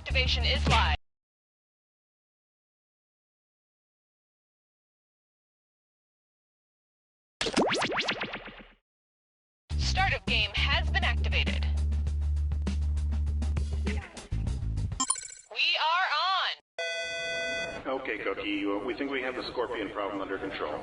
activation is live. Start of game has been activated. We are on! Okay, Cookie, we think we have the scorpion problem under control.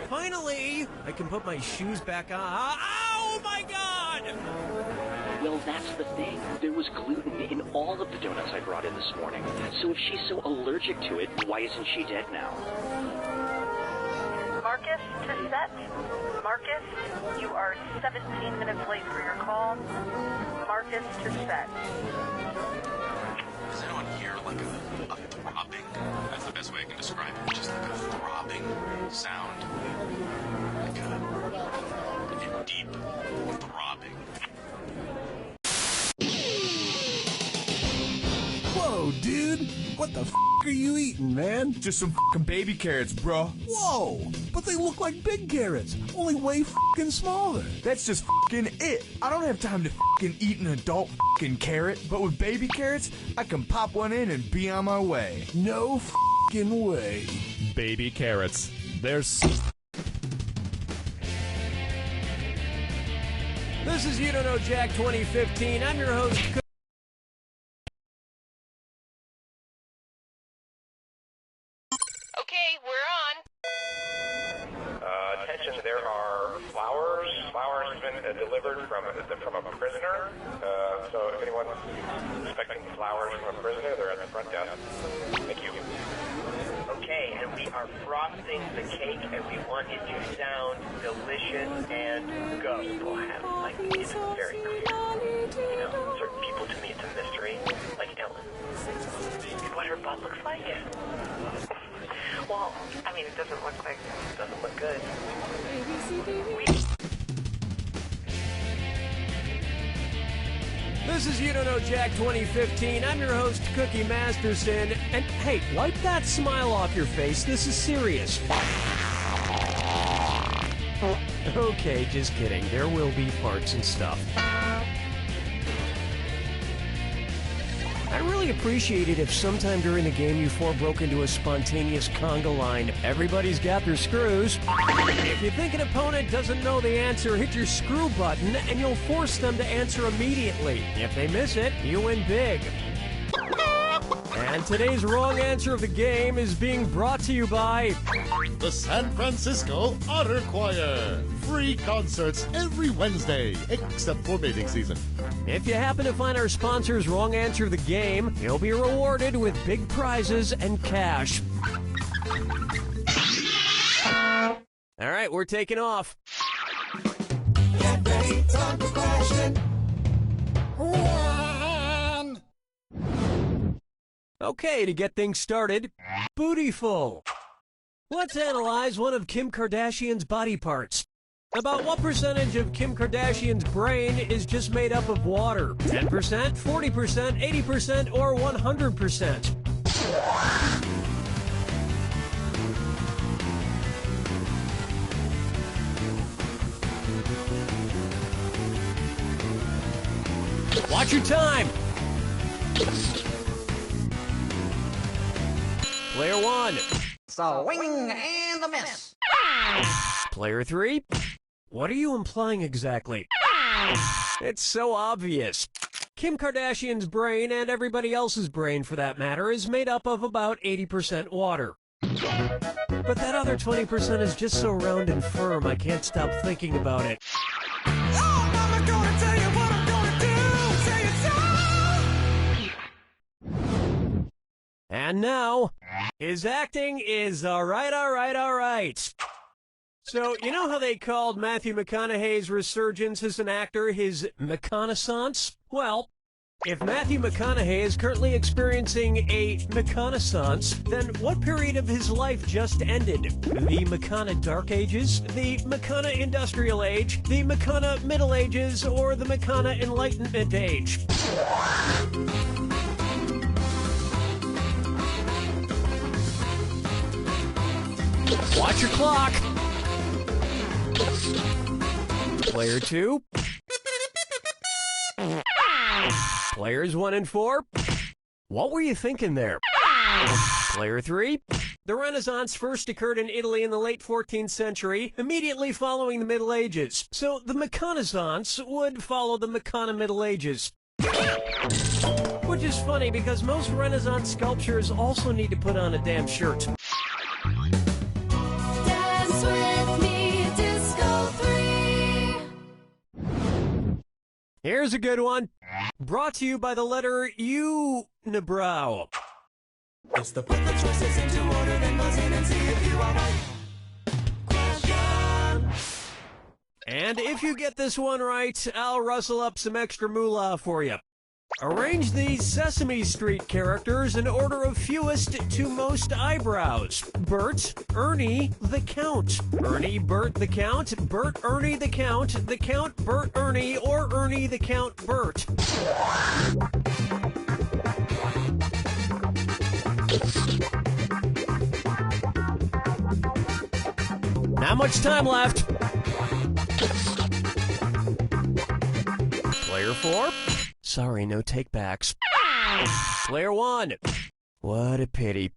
Finally! I can put my shoes back on. Oh my god! Well, that's the thing. There was gluten in all of the donuts I brought in this morning. So if she's so allergic to it, why isn't she dead now? Marcus to set. Marcus, you are 17 minutes late for your call. Marcus to set. Does anyone hear like a throbbing? That's the best way I can describe it. Just like a throbbing sound. Like a deep throbbing. Whoa, dude! What the f*** are you eating, man? Just some f***ing baby carrots, bro. Whoa! But they look like big carrots, only way f***ing smaller. That's just f***ing it. I don't have time to f***ing eat an adult f***ing carrot, but with baby carrots, I can pop one in and be on my way. No f***ing way. Baby carrots. There's... This is You Don't Know Jack 2015. I'm your host, Okay, we're on. Attention, there are flowers. Flowers have been delivered from a prisoner. So if anyone's expecting flowers from a prisoner, they're at the front desk. Thank you. Okay, and we are frosting the cake, and we want it to sound delicious and go. People have, like, it's very clear. You know, certain people, to me, it's a mystery. Like Ellen. What her butt looks like? Well, I mean, it doesn't look good. This is You Don't Know Jack 2015. I'm your host, Cookie Masterson. And hey, wipe that smile off your face. This is serious. Okay, just kidding. There will be farts and stuff. I really appreciate it if sometime during the game you four broke into a spontaneous conga line. Everybody's got their screws. If you think an opponent doesn't know the answer, hit your screw button and you'll force them to answer immediately. If they miss it, you win big. And today's wrong answer of the game is being brought to you by the San Francisco Otter Choir. Free concerts every Wednesday, except for mating season. If you happen to find our sponsor's wrong answer of the game, you'll be rewarded with big prizes and cash. All right, we're taking off. Get ready, time for question. One. Okay, to get things started, Bootyful. Let's analyze one of Kim Kardashian's body parts. About what percentage of Kim Kardashian's brain is just made up of water? 10%, 40%, 80%, or 100%? Watch your time! Player 1. Swing and a miss. Player 3. What are you implying exactly? It's so obvious. Kim Kardashian's brain, and everybody else's brain for that matter, is made up of about 80% water. But that other 20% is just so round and firm, I can't stop thinking about it. Oh, Mama, gonna tell you what I'm gonna do. Say it so. And now, his acting is alright. So, you know how they called Matthew McConaughey's resurgence as an actor his McConaissance? Well, if Matthew McConaughey is currently experiencing a McConaissance, then what period of his life just ended? The McCona Dark Ages? The McCona Industrial Age? The McCona Middle Ages? Or the McCona Enlightenment Age? Watch your clock! Player 2. Players 1 and 4. What were you thinking there? Player 3. The Renaissance first occurred in Italy in the late 14th century, immediately following the Middle Ages. So the Renaissance would follow the Middle Ages. Which is funny because most Renaissance sculptures also need to put on a damn shirt. Dance with me, Disco 3. Here's a good one. Brought to you by the letter U, Nebrow. It's the put the choices into order, then buzz in and see if you are right. Question. And if you get this one right, I'll rustle up some extra moolah for you. Arrange these Sesame Street characters in order of fewest to most eyebrows. Bert, Ernie, the Count. Ernie, Bert, the Count. Bert, Ernie, the Count. The Count, Bert, Ernie, or Ernie, the Count, Bert. Not much time left. Player 4. Sorry, no takebacks. Player 1. What a pity.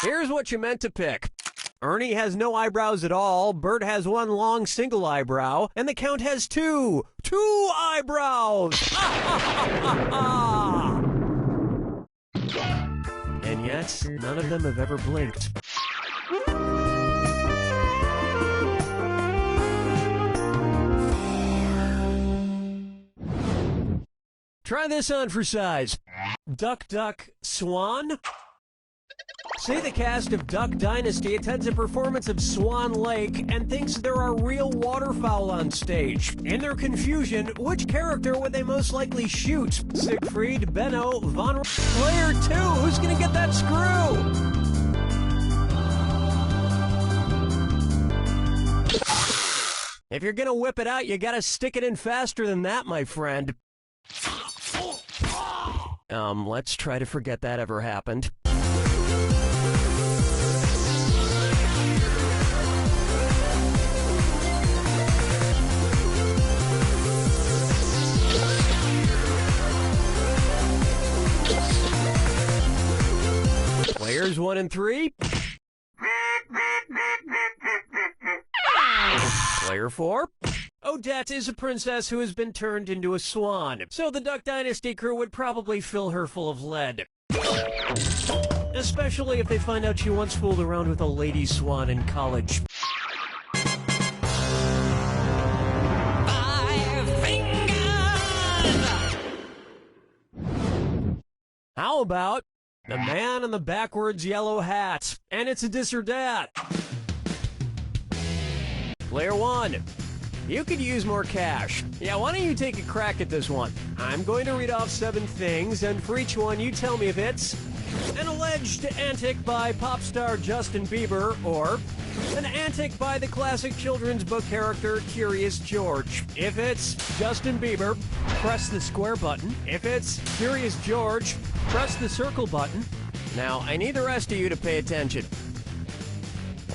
Here's what you meant to pick. Ernie has no eyebrows at all, Bert has one long single eyebrow, and the Count has two eyebrows! And yet, none of them have ever blinked. Try this on for size. Duck, duck, swan. Say the cast of Duck Dynasty attends a performance of Swan Lake and thinks there are real waterfowl on stage. In their confusion, which character would they most likely shoot? Siegfried, Benno, Von... Player 2, who's gonna get that screw? If you're gonna whip it out, you gotta stick it in faster than that, my friend. Let's try to forget that ever happened. Players 1 and 3. Player 4. Odette is a princess who has been turned into a swan, so the Duck Dynasty crew would probably fill her full of lead. Especially if they find out she once fooled around with a lady swan in college. 5 fingers! How about the man in the backwards yellow hat? And it's a dis or dat. Player 1. You could use more cash. Yeah, why don't you take a crack at this one? I'm going to read off 7 things, and for each one you tell me if it's an alleged antic by pop star Justin Bieber, or an antic by the classic children's book character Curious George. If it's Justin Bieber, press the square button. If it's Curious George, press the circle button. Now, I need the rest of you to pay attention.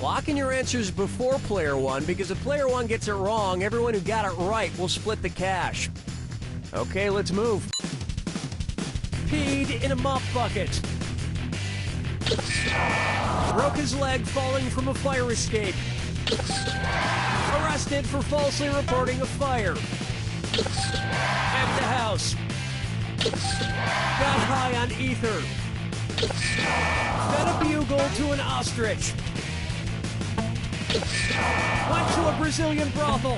Lock in your answers before Player 1, because if Player 1 gets it wrong, everyone who got it right will split the cash. Okay, let's move. Peed in a mop bucket. Broke his leg falling from a fire escape. Arrested for falsely reporting a fire. At the house. Got high on ether. Fed a bugle to an ostrich. Went to a Brazilian brothel.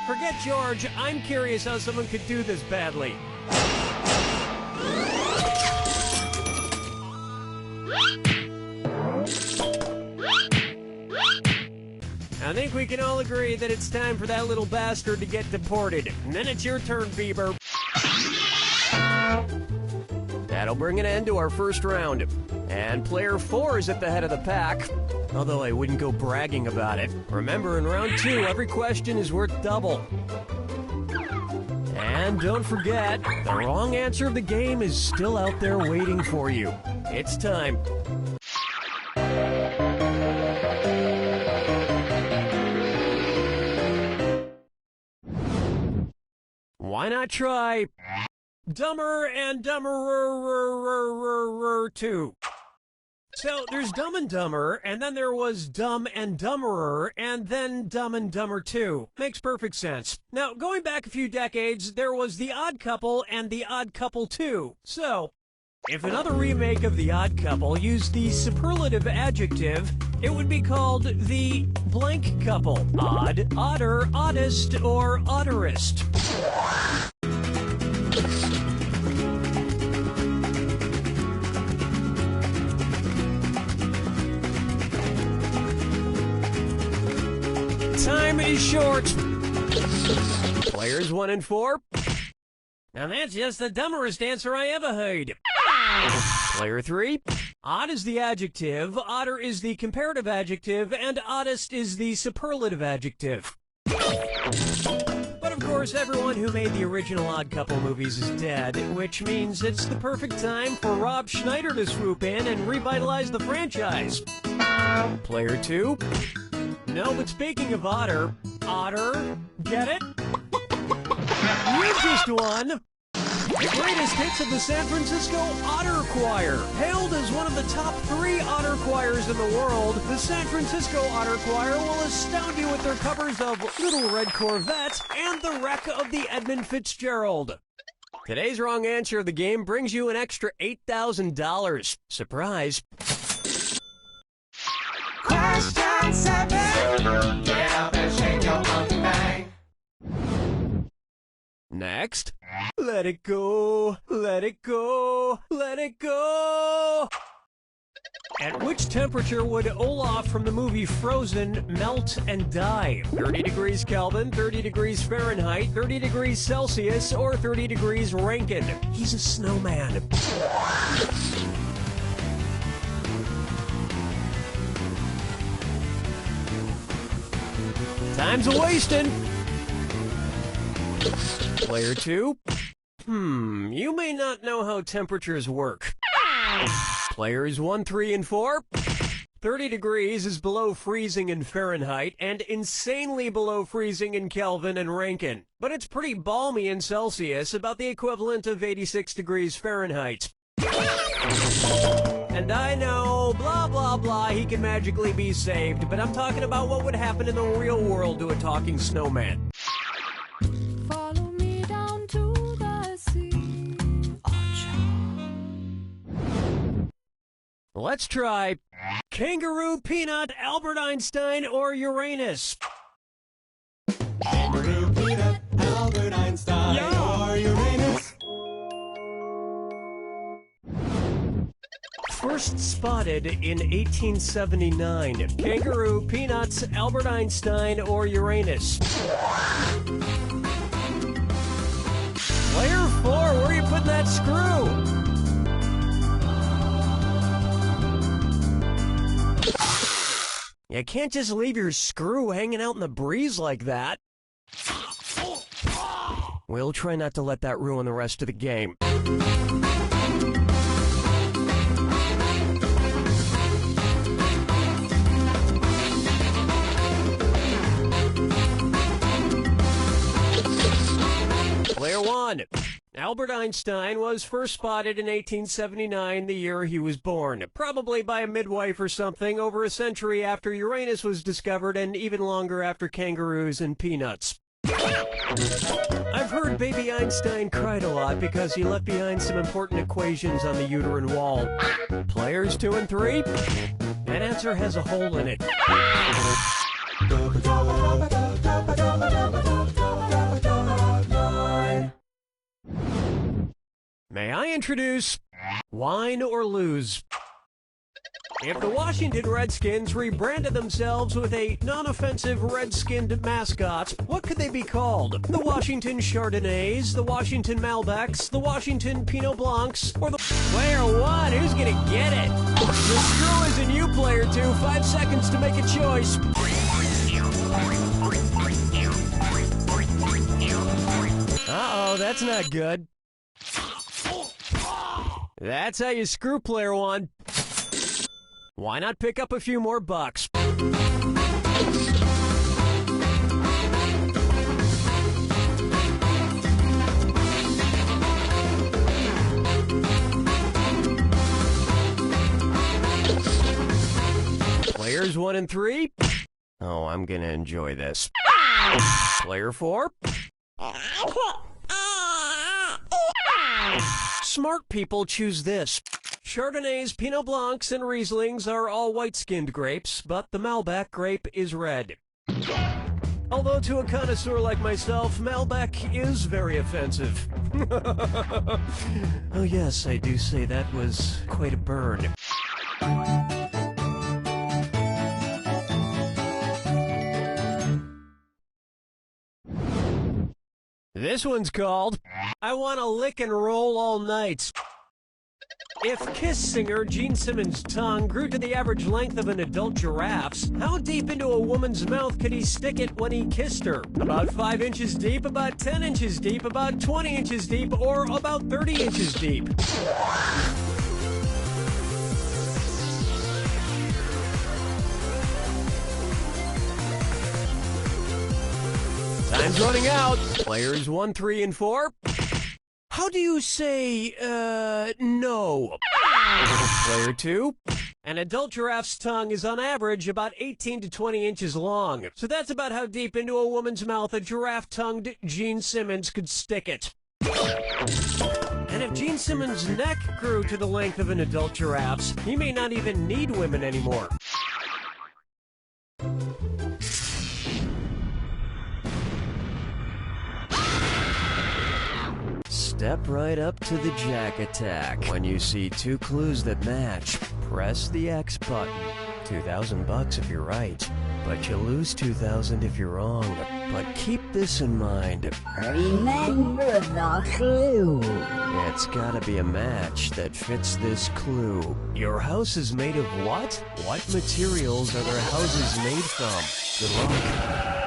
Forget George. I'm curious how someone could do this badly. I think we can all agree that it's time for that little bastard to get deported. And then it's your turn, Bieber. That'll bring an end to our first round. And Player 4 is at the head of the pack, although I wouldn't go bragging about it. Remember, in round 2, every question is worth double. And don't forget, the wrong answer of the game is still out there waiting for you. It's time. Why not try Dumber and Dumberer 2? So there's Dumb and Dumber, and then there was Dumb and Dumberer, and then Dumb and Dumber 2. Makes perfect sense. Now, going back a few decades, there was The Odd Couple and The Odd Couple 2. So, if another remake of The Odd Couple used the superlative adjective, it would be called The Blank Couple. Odd, odder, oddest, or odderest. Time is short. Players 1 and 4. Now that's just the dumberest answer I ever heard. Player 3. Odd is the adjective, odder is the comparative adjective, and oddest is the superlative adjective. But of course, everyone who made the original Odd Couple movies is dead, which means it's the perfect time for Rob Schneider to swoop in and revitalize the franchise. Player 2. No, but speaking of otter, get it? You just won! The greatest hits of the San Francisco Otter Choir. Hailed as one of the top 3 otter choirs in the world, the San Francisco Otter Choir will astound you with their covers of Little Red Corvette and The Wreck of the Edmund Fitzgerald. Today's wrong answer of the game brings you an extra $8,000. Surprise. Question 7. Get up and shake your monkey bang. Next. Let it go, let it go, let it go. At which temperature would Olaf from the movie Frozen melt and die? 30 degrees Kelvin, 30 degrees Fahrenheit, 30 degrees Celsius, or 30 degrees Rankine? He's a snowman. Time's a-wasting. Player 2. You may not know how temperatures work. Players 1, 3, and 4. 30 degrees is below freezing in Fahrenheit and insanely below freezing in Kelvin and Rankine. But it's pretty balmy in Celsius, about the equivalent of 86 degrees Fahrenheit. And I know, blah, blah, blah, he can magically be saved, but I'm talking about what would happen in the real world to a talking snowman. Follow me down to the sea. Let's try Kangaroo, Peanut, Albert Einstein, or Uranus. Kangaroo, Peanut, Albert Einstein, or Uranus. First spotted in 1879. Kangaroo, Peanuts, Albert Einstein, or Uranus. Player 4, where are you putting that screw? You can't just leave your screw hanging out in the breeze like that. We'll try not to let that ruin the rest of the game. Player 1. Albert Einstein was first spotted in 1879, the year he was born. Probably by a midwife or something, over a century after Uranus was discovered and even longer after kangaroos and peanuts. I've heard baby Einstein cried a lot because he left behind some important equations on the uterine wall. Players 2 and 3? That answer has a hole in it. May I introduce Wine or Lose? If the Washington Redskins rebranded themselves with a non-offensive red-skinned mascot, what could they be called? The Washington Chardonnays, the Washington Malbecs, the Washington Pinot Blancs, or the... Player 1, who's gonna get it? The screw is in you, Player 2. 5 seconds to make a choice. Uh-oh, that's not good. That's how you screw, Player 1. Why not pick up a few more bucks? 1 and 3. Oh, I'm gonna enjoy this. Player 4. Smart people choose this. Chardonnays, Pinot Blancs, and Rieslings are all white-skinned grapes, but the Malbec grape is red. Although to a connoisseur like myself, Malbec is very offensive. Oh yes, I do say that was quite a burn. This one's called, I Wanna Lick and Roll All Night. If Kiss singer Gene Simmons' tongue grew to the average length of an adult giraffe's, how deep into a woman's mouth could he stick it when he kissed her? About 5 inches deep, about 10 inches deep, about 20 inches deep, or about 30 inches deep? Time's running out. Players 1, 3, and 4. How do you say, no? Player 2. An adult giraffe's tongue is on average about 18 to 20 inches long. So that's about how deep into a woman's mouth a giraffe-tongued Gene Simmons could stick it. And if Gene Simmons' neck grew to the length of an adult giraffe's, he may not even need women anymore. Step right up to the Jack Attack. When you see 2 clues that match, press the X button. $2,000 if you're right, but you lose $2,000 if you're wrong. But keep this in mind. Remember the clue. It's gotta be a match that fits this clue. Your house is made of what? What materials are their houses made from? Good luck.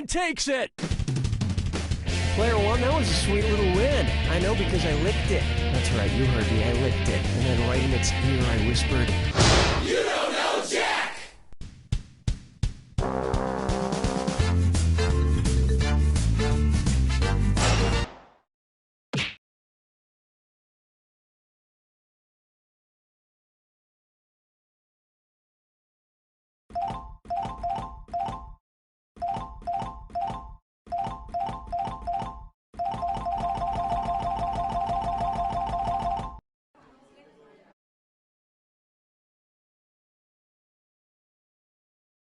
Takes it! Player 1, that was a sweet little win. I know because I licked it. That's right, you heard me, I licked it. And then right in its ear I whispered, "You know